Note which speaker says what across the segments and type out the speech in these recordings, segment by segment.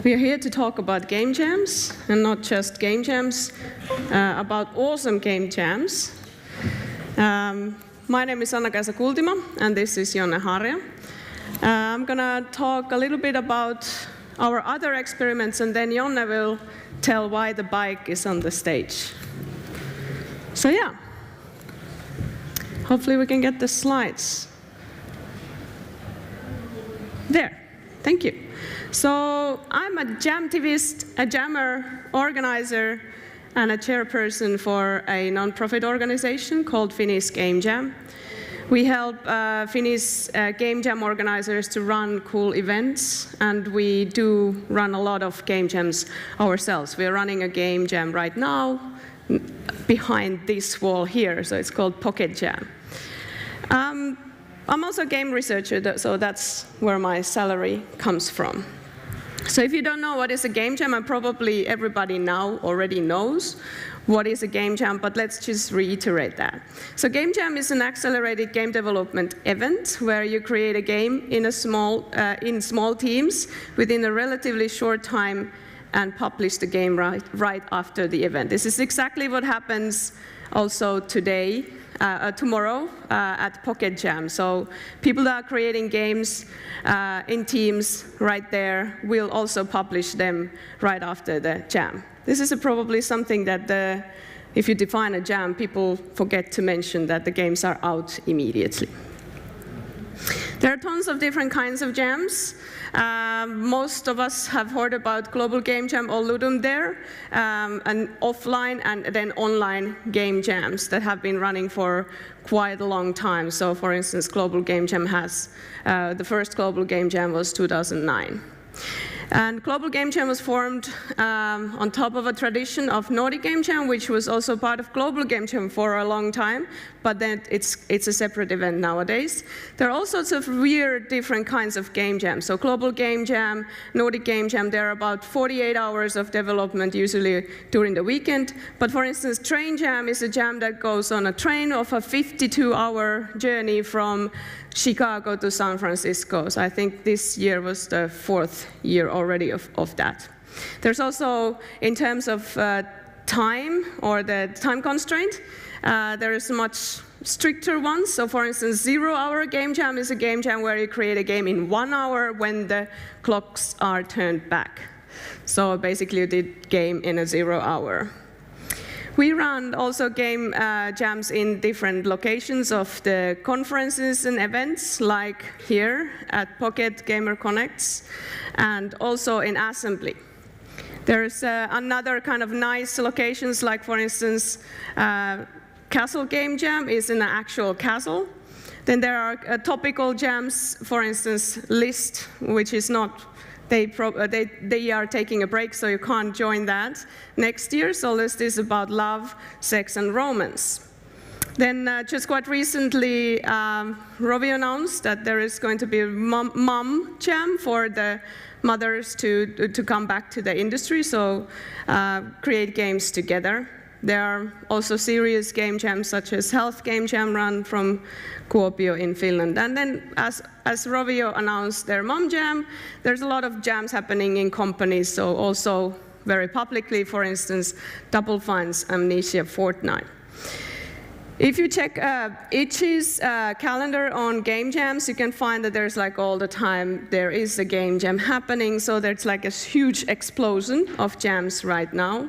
Speaker 1: We are here to talk about game jams, and not just game jams, about awesome game jams. My name is nnakaisa Kultima, and this is Jonne Harja. I'm going to talk a little bit about our other experiments, and then Jonne will tell why the bike is on the stage. So yeah, hopefully we can get the slides. There, thank you. So I'm a jamtivist, a jammer, organizer, and a chairperson for a non-profit organization called Finnish Game Jam. We help Finnish Game Jam organizers to run cool events, and we do run a lot of game jams ourselves. We're running a game jam right now behind this wall here, so it's called Pocket Jam. I'm also a game researcher, so that's where my salary comes from. So if you don't know what is a game jam, and probably everybody now already knows what is a game jam, but let's just reiterate that. So game jam is an accelerated game development event where you create a game in small teams within a relatively short time and publish the game right after the event. This is exactly what happens also today, tomorrow at Pocket Jam. So people that are creating games in teams right there will also publish them right after the jam. This is probably something that if you define a jam, people forget to mention that the games are out immediately. There are tons of different kinds of jams. Most of us have heard about Global Game Jam or Ludum there, and offline and then online game jams that have been running for quite a long time. So for instance, Global Game Jam has, the first Global Game Jam was 2009. And Global Game Jam was formed on top of a tradition of Nordic Game Jam, which was also part of Global Game Jam for a long time, but then it's a separate event nowadays. There are all sorts of weird different kinds of game jams. So Global Game Jam, Nordic Game Jam, there are about 48 hours of development usually during the weekend. But for instance, Train Jam is a jam that goes on a train of a 52-hour journey from Chicago to San Francisco. So I think this year was the 4th year already of that. There's also, in terms of time or the time constraint, there is much stricter ones. So for instance, 0-hour game jam is a game jam where you create a game in 1 hour when the clocks are turned back. So basically you did game in a 0 hour. We run also game jams in different locations of the conferences and events, like here at Pocket Gamer Connects, and also in Assembly. There's another kind of nice locations, like for instance, Castle Game Jam is in an actual castle. Then there are topical jams, for instance, List, which is not. They are taking a break, so you can't join that next year. So List is about love, sex, and romance. Then just quite recently, Rovi announced that there is going to be a mom jam for the mothers to come back to the industry, so create games together. There are also serious game jams, such as Health Game Jam run from Kuopio in Finland. And then, as Rovio announced their mom jam, there's a lot of jams happening in companies, so also very publicly, for instance, Double Fine's Amnesia Fortnight. If you check Itchy's calendar on game jams, you can find that there's like all the time there is a game jam happening, so there's like a huge explosion of jams right now.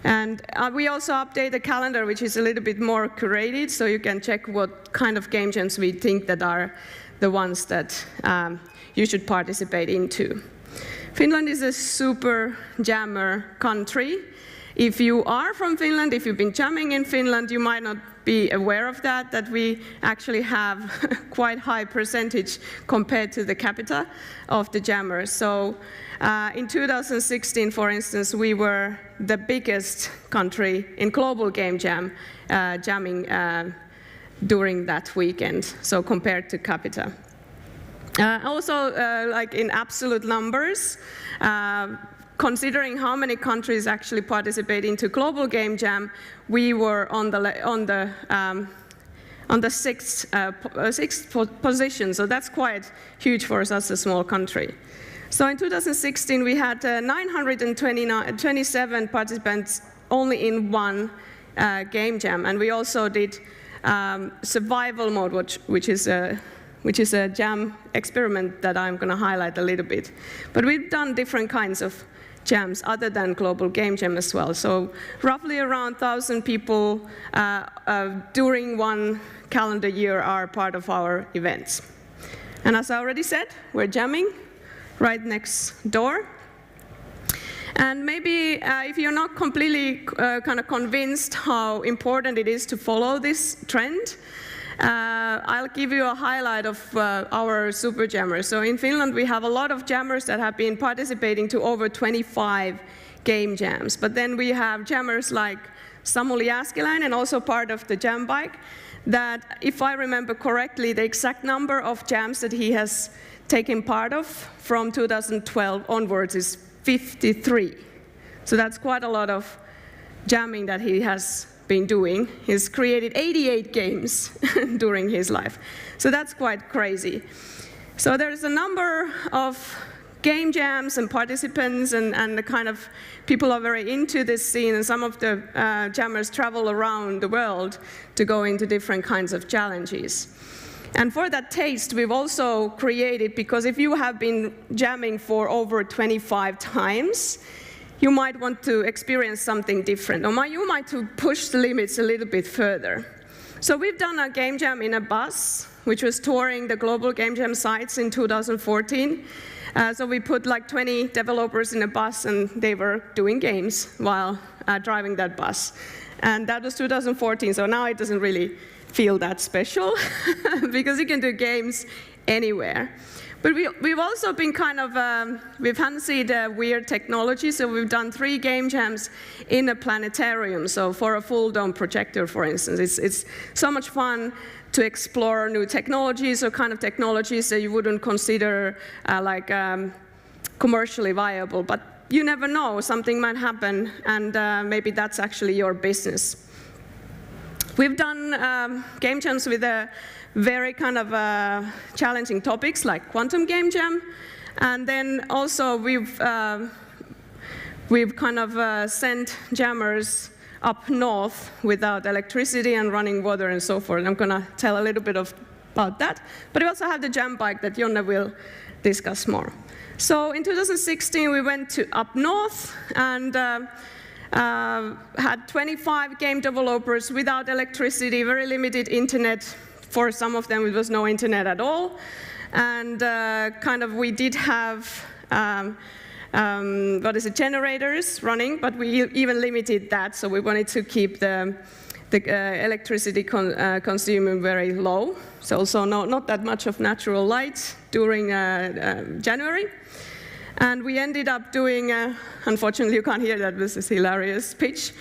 Speaker 1: And we also update the calendar, which is a little bit more curated, so you can check what kind of game jams we think that are the ones that you should participate into. Finland is a super jammer country. If you are from Finland, if you've been jamming in Finland, you might not be aware of that we actually have quite high percentage compared to the capita of the jammers. So in 2016, for instance, we were the biggest country in Global Game Jam jamming during that weekend, so compared to capita. Also, like in absolute numbers, considering how many countries actually participate into Global Game Jam, we were on the sixth position, so that's quite huge for us as a small country. So in 2016, we had 927 participants only in one game jam, and we also did survival mode, which is a jam experiment that I'm going to highlight a little bit. But we've done different kinds of jams other than Global Game Jam as well. So roughly around 1,000 people during one calendar year are part of our events. And as I already said, we're jamming right next door. And maybe if you're not completely kind of convinced how important it is to follow this trend, I'll give you a highlight of our super jammers. So in Finland, we have a lot of jammers that have been participating to over 25 game jams. But then we have jammers like Samuli Jääskeläinen, and also part of the JamBike, that if I remember correctly, the exact number of jams that he has taken part of from 2012 onwards is 53. So that's quite a lot of jamming that he has been doing. He's created 88 games during his life. So that's quite crazy. So there's a number of game jams and participants, and the kind of people are very into this scene, and some of the jammers travel around the world to go into different kinds of challenges. And for that taste, we've also created, because if you have been jamming for over 25 times, you might want to experience something different, or you might to push the limits a little bit further. So we've done a game jam in a bus, which was touring the global game jam sites in 2014. So we put like 20 developers in a bus, and they were doing games while driving that bus. And that was 2014, so now it doesn't really feel that special, because you can do games anywhere. But we've also been kind of, we've fancied weird technology, so we've done 3 game jams in a planetarium, so for a full dome projector, for instance. It's so much fun to explore new technologies, or kind of technologies that you wouldn't consider commercially viable, but you never know, something might happen, and maybe that's actually your business. We've done game jams with very kind of challenging topics like Quantum Game Jam, and then also we've kind of sent jammers up north without electricity and running water and so forth. I'm going to tell a little bit about that. But we also have the JamBike that Jonne will discuss more. So in 2016, we went to up north and had 25 game developers without electricity, very limited internet. For some of them, it was no internet at all. And we did have generators running, but we even limited that, so we wanted to keep the electricity consuming very low. So also not that much of natural light during January. And we ended up doing, unfortunately you can't hear that, this is hilarious pitch,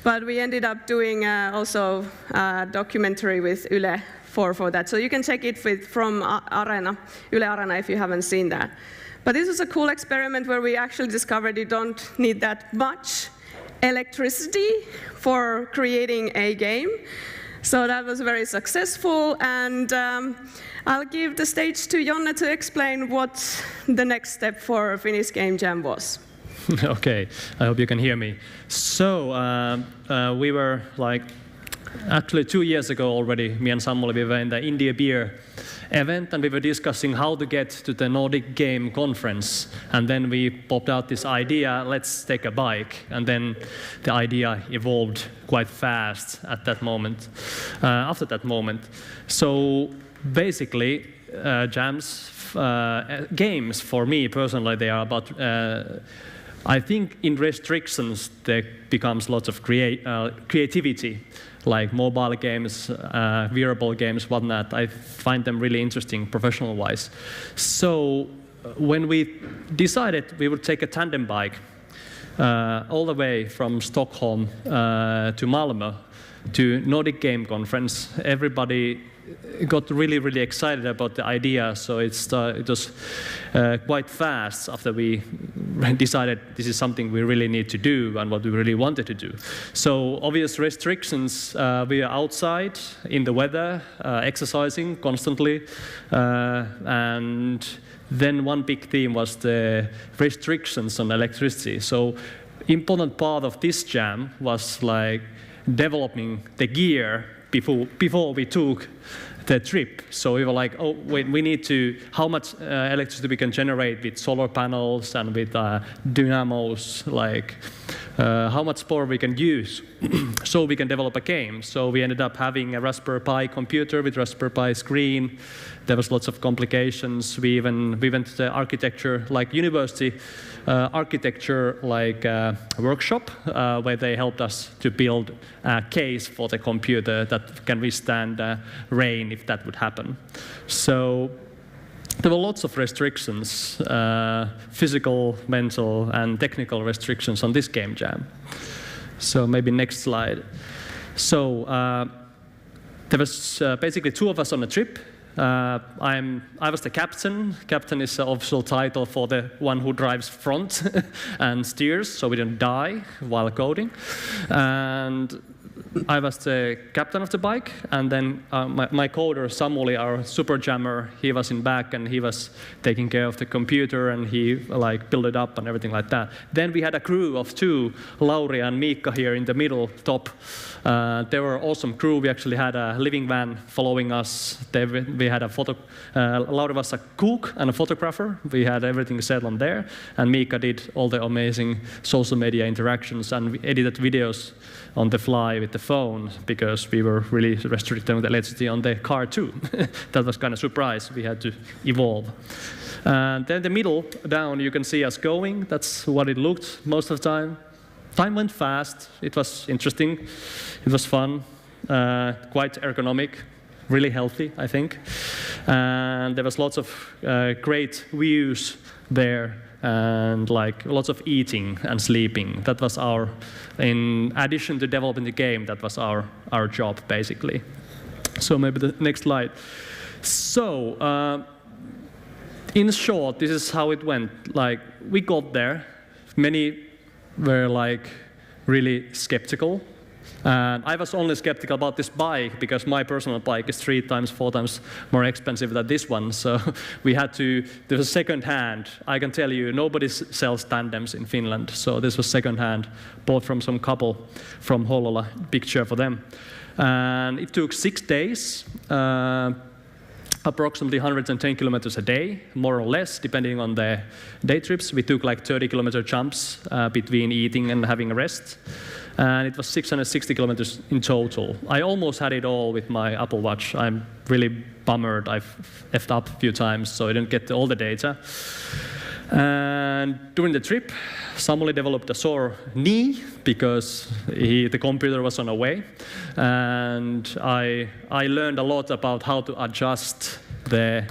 Speaker 1: but we ended up doing also a documentary with Yle for that. So you can check it from Arena, Yle Arena, if you haven't seen that. But this was a cool experiment where we actually discovered you don't need that much electricity for creating a game. So that was very successful, and I'll give the stage to Jonne to explain what the next step for Finnish Game Jam was.
Speaker 2: Okay, I hope you can hear me. So we were actually 2 years ago already, me and Samuli, we were in the India Beer event, and we were discussing how to get to the Nordic Game Conference. And then we popped out this idea, let's take a bike. And then the idea evolved quite fast at that moment, after that moment. So basically, games for me personally, they are about, I think in restrictions there becomes lots of creativity, like mobile games, wearable games, whatnot. I find them really interesting professional-wise. So when we decided we would take a tandem bike all the way from Stockholm to Malmö, to Nordic Game Conference, everybody got really, really excited about the idea. So it was quite fast after we decided this is something we really need to do and what we really wanted to do. So obvious restrictions, we are outside in the weather, exercising constantly. And then one big theme was the restrictions on electricity. So important part of this jam was like developing the gear before we took the trip. So we were like, oh, wait, we need to, how much electricity we can generate with solar panels and with dynamos, like how much power we can use so we can develop a game. So we ended up having a Raspberry Pi computer with Raspberry Pi screen. There was lots of complications. We went to the architecture, like university architecture, like workshop, where they helped us to build a case for the computer that can withstand rain if that would happen. So there were lots of restrictions, physical, mental, and technical restrictions on this game jam. So maybe next slide. So there was basically 2 of us on a trip. I was the captain. Captain is the official title for the one who drives front and steers, so we don't die while coding. And I was the captain of the bike, and then my coder, Samuli, our super jammer, he was in back and he was taking care of the computer and he like built it up and everything like that. Then we had a crew of 2, Lauri and Miikka here in the middle top. They were awesome crew. We actually had a living van following us. We had a Lauri was a cook and a photographer. We had everything set on there, and Miikka did all the amazing social media interactions, and we edited videos on the fly with the phone because we were really restricted with electricity on the car too. That was kind of a surprise. We had to evolve. And then the middle down, you can see us going. That's what it looked most of the time. Time went fast. It was interesting. It was fun, quite ergonomic, really healthy, I think. And there was lots of great views there, and like lots of eating and sleeping. That was in addition to developing the game, that was our job, basically. So maybe the next slide. So, in short, this is how it went. Like, we got there. Many were like really skeptical. And I was only skeptical about this bike because my personal bike is 3 times, 4 times more expensive than this one. So we had to, there was second hand. I can tell you, nobody sells tandems in Finland. So this was second hand, bought from some couple from Hollola, big cheer for them. And it took 6 days, approximately 110 kilometers a day, more or less, depending on the day trips. We took like 30-kilometer jumps between eating and having a rest. And it was 660 kilometers in total. I almost had it all with my Apple Watch. I'm really bummered. I've effed up a few times, so I didn't get all the data. And during the trip, Samuli developed a sore knee because the computer was on the way. And I learned a lot about how to adjust the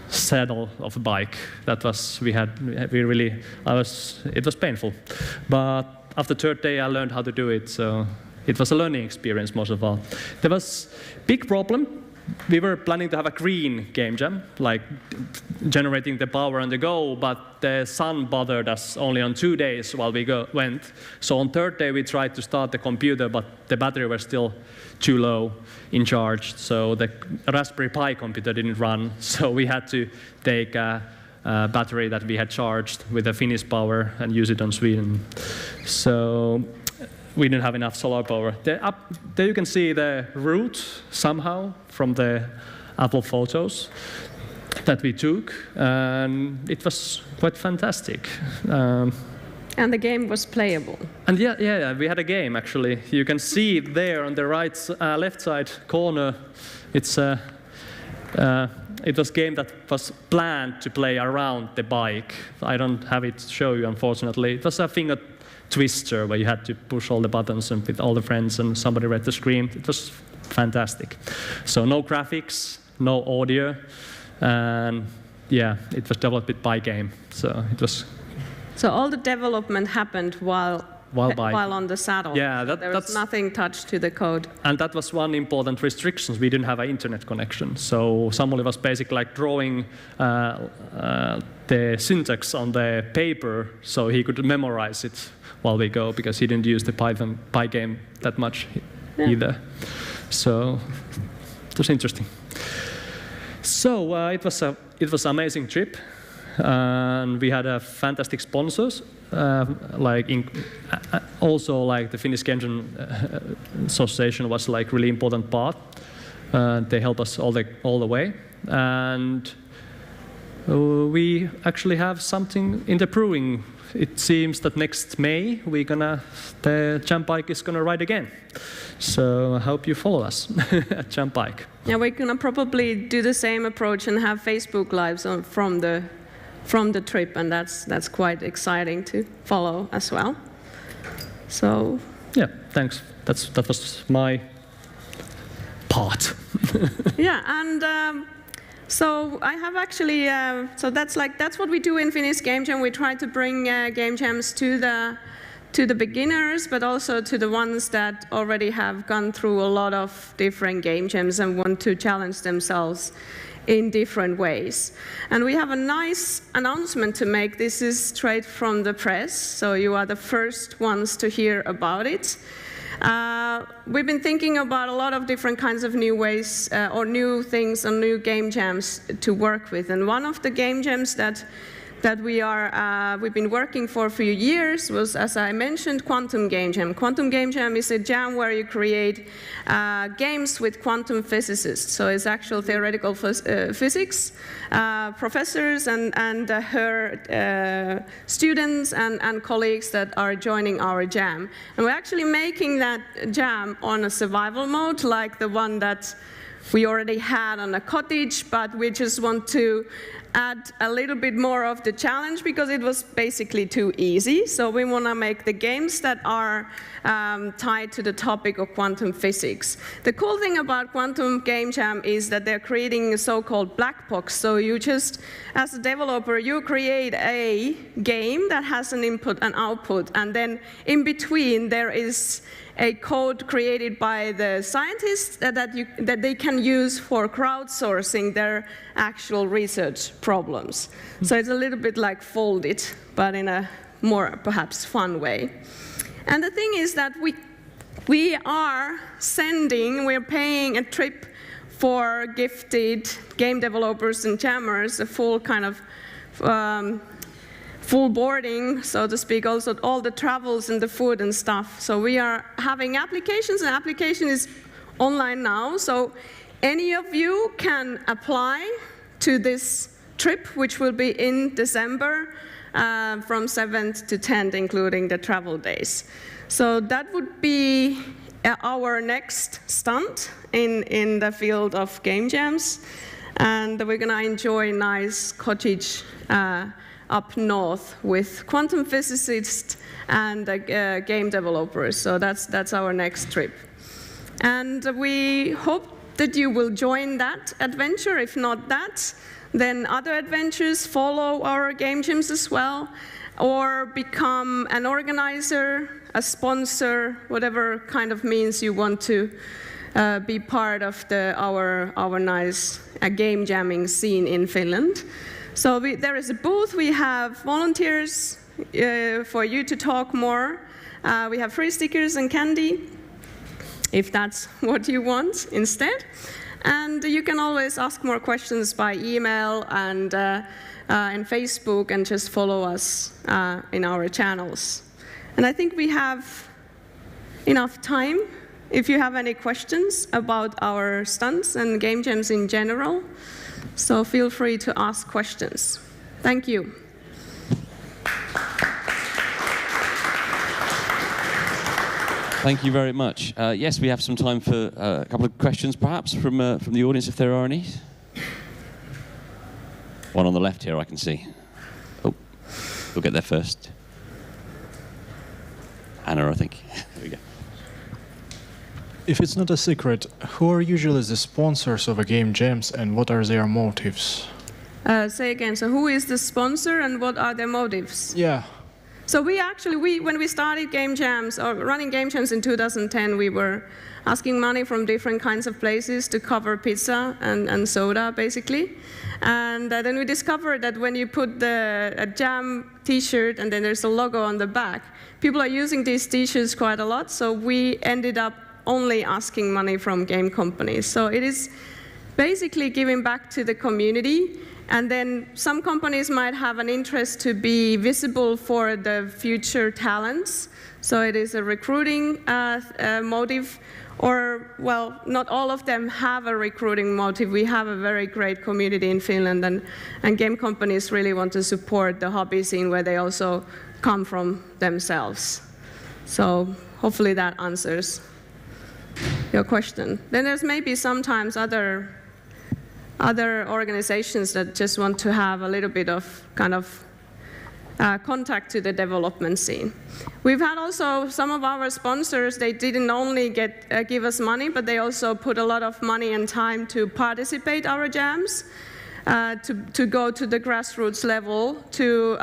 Speaker 2: saddle of a bike. That was, it was painful. But after the 3rd day, I learned how to do it, so it was a learning experience most of all. There was a big problem. We were planning to have a green game jam, like generating the power on the go, but the sun bothered us only on 2 days while we went. So on 3rd day, we tried to start the computer, but the battery was still too low in charge, so the Raspberry Pi computer didn't run, so we had to take a battery that we had charged with a Finnish power and use it on Sweden. So we didn't have enough solar power. There you can see the route somehow from the Apple photos that we took, and it was quite fantastic.
Speaker 1: And the game was playable.
Speaker 2: And yeah, we had a game actually. You can see there on the left side corner, it was a game that was planned to play around the bike. I don't have it to show you, unfortunately. It was a finger twister where you had to push all the buttons and with all the friends and somebody read the screen. It was fantastic. So no graphics, no audio, and yeah, it was developed by game. So it was.
Speaker 1: So all the development happened while
Speaker 2: while
Speaker 1: on the saddle.
Speaker 2: Yeah,
Speaker 1: there was nothing touched to the code.
Speaker 2: And that was one important restriction. We didn't have an internet connection. So Samuli was basically like drawing the syntax on the paper so he could memorize it while we go, because he didn't use the Pygame that much either. So it was interesting. So it was an amazing trip, and we had fantastic sponsors. Also, like the Finnish Game Jam Association was like really important part. They helped us all the way, and we actually have something in the brewing. It seems that next May the JamBike is gonna ride again. So I hope you follow us at JamBike.
Speaker 1: Yeah, we're gonna probably do the same approach and have Facebook lives from the trip, and that's quite exciting to follow as well. So
Speaker 2: yeah, thanks. That was my part.
Speaker 1: Yeah, and so I have actually so that's what we do in Finnish Game Jam. We try to bring game jams to the beginners, but also to the ones that already have gone through a lot of different game jams and want to challenge themselves in different ways. And we have a nice announcement to make. This is straight from the press, so you are the first ones to hear about it. We've been thinking about a lot of different kinds of new ways or new things and new game jams to work with. And one of the game jams that we've been working for a few years was, as I mentioned, Quantum Game Jam. Quantum Game Jam is a jam where you create games with quantum physicists. So it's actual theoretical physics professors and her students and colleagues that are joining our jam. And we're actually making that jam on a survival mode, like the one that we already had on a cottage, but we just want to add a little bit more of the challenge because it was basically too easy. So we want to make the games that are tied to the topic of quantum physics. The cool thing about Quantum Game Jam is that they're creating a so-called black box. So you just, as a developer, you create a game that has an input and output, and then in between there is a code created by the scientists that they can use for crowdsourcing their actual research problems. So it's a little bit like Foldit, but in a more perhaps fun way. And the thing is that we're paying a trip for gifted game developers and jammers, a full kind of full boarding, so to speak, also all the travels and the food and stuff. So we are having applications, and application is online now. So any of you can apply to this trip, which will be in December from 7th to 10th, including the travel days. So that would be our next stunt in the field of game jams. And we're going to enjoy a nice cottage up north with quantum physicists and game developers. So that's our next trip. And we hope that you will join that adventure. If not that, then other adventures follow our game jams as well, or become an organizer, a sponsor, whatever kind of means you want to be part of our nice game jamming scene in Finland. So there is a booth. We have volunteers for you to talk more. We have free stickers and candy, if that's what you want instead. And you can always ask more questions by email and in Facebook, and just follow us in our channels. And I think we have enough time. If you have any questions about our stunts and game jams in general, so feel free to ask questions. Thank you.
Speaker 3: Thank you very much. Yes, we have some time for a couple of questions, perhaps, from the audience, if there are any. One on the left here, I can see. Oh, we'll get there first. Anna, I think. There we go.
Speaker 4: If it's not a secret, who are usually the sponsors of a game jams, and what are their motives?
Speaker 1: Say again, so who is the sponsor and what are their motives?
Speaker 4: Yeah.
Speaker 1: So when we started game jams, or running game jams in 2010, we were asking money from different kinds of places to cover pizza and soda, basically. And then we discovered that when you put a jam t-shirt and then there's a logo on the back, people are using these t-shirts quite a lot, so we ended up only asking money from game companies. So it is basically giving back to the community. And then some companies might have an interest to be visible for the future talents. So it is a recruiting motive, or, well, not all of them have a recruiting motive. We have a very great community in Finland, and game companies really want to support the hobby scene where they also come from themselves. So hopefully that answers your question. Then there's maybe sometimes other organizations that just want to have a little bit of kind of contact to the development scene. We've had also some of our sponsors, they didn't only give us money, but they also put a lot of money and time to participate our jams, to go to the grassroots level, to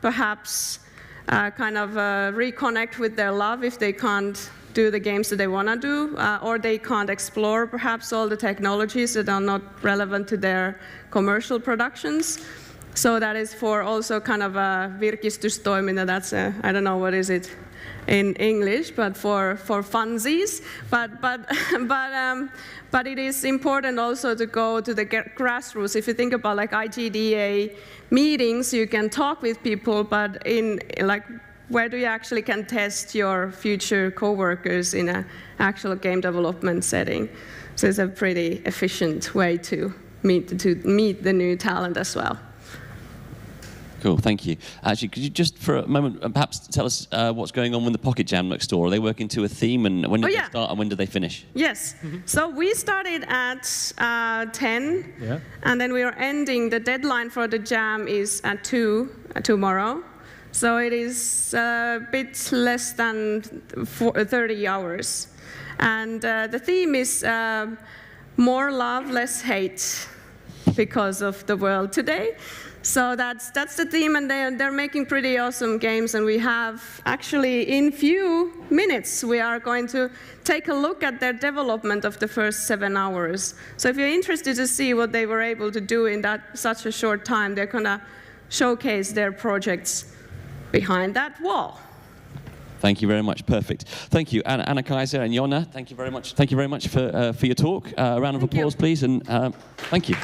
Speaker 1: perhaps kind of reconnect with their love if they can't do the games that they want to do, or they can't explore perhaps all the technologies that are not relevant to their commercial productions. So that is for also kind of a virkistystoiminta, that's I don't know what is it in English, but for funsies. But it is important also to go to the grassroots. If you think about like IGDA meetings, you can talk with people, but in like where do you actually can test your future co-workers in an actual game development setting? So it's a pretty efficient way to meet the new talent as well.
Speaker 3: Cool, thank you. Actually, could you just for a moment perhaps tell us what's going on with the Pocket Jam next door? Are they working to a theme, and when did they start and when did they finish?
Speaker 1: Yes, so we started at 10, and then we are ending, the deadline for the jam is at 2 tomorrow. So it is a bit less than 30 hours. And the theme is more love, less hate, because of the world today. So that's the theme, and they're making pretty awesome games. And we have actually, in few minutes, we are going to take a look at their development of the first 7 hours. So if you're interested to see what they were able to do in such a short time, they're gonna showcase their projects behind that wall.
Speaker 3: Thank you very much. Perfect. Thank you, nnakaisa and Jonne. Thank you very much. Thank you very much for your talk. A round of applause, please, and thank you.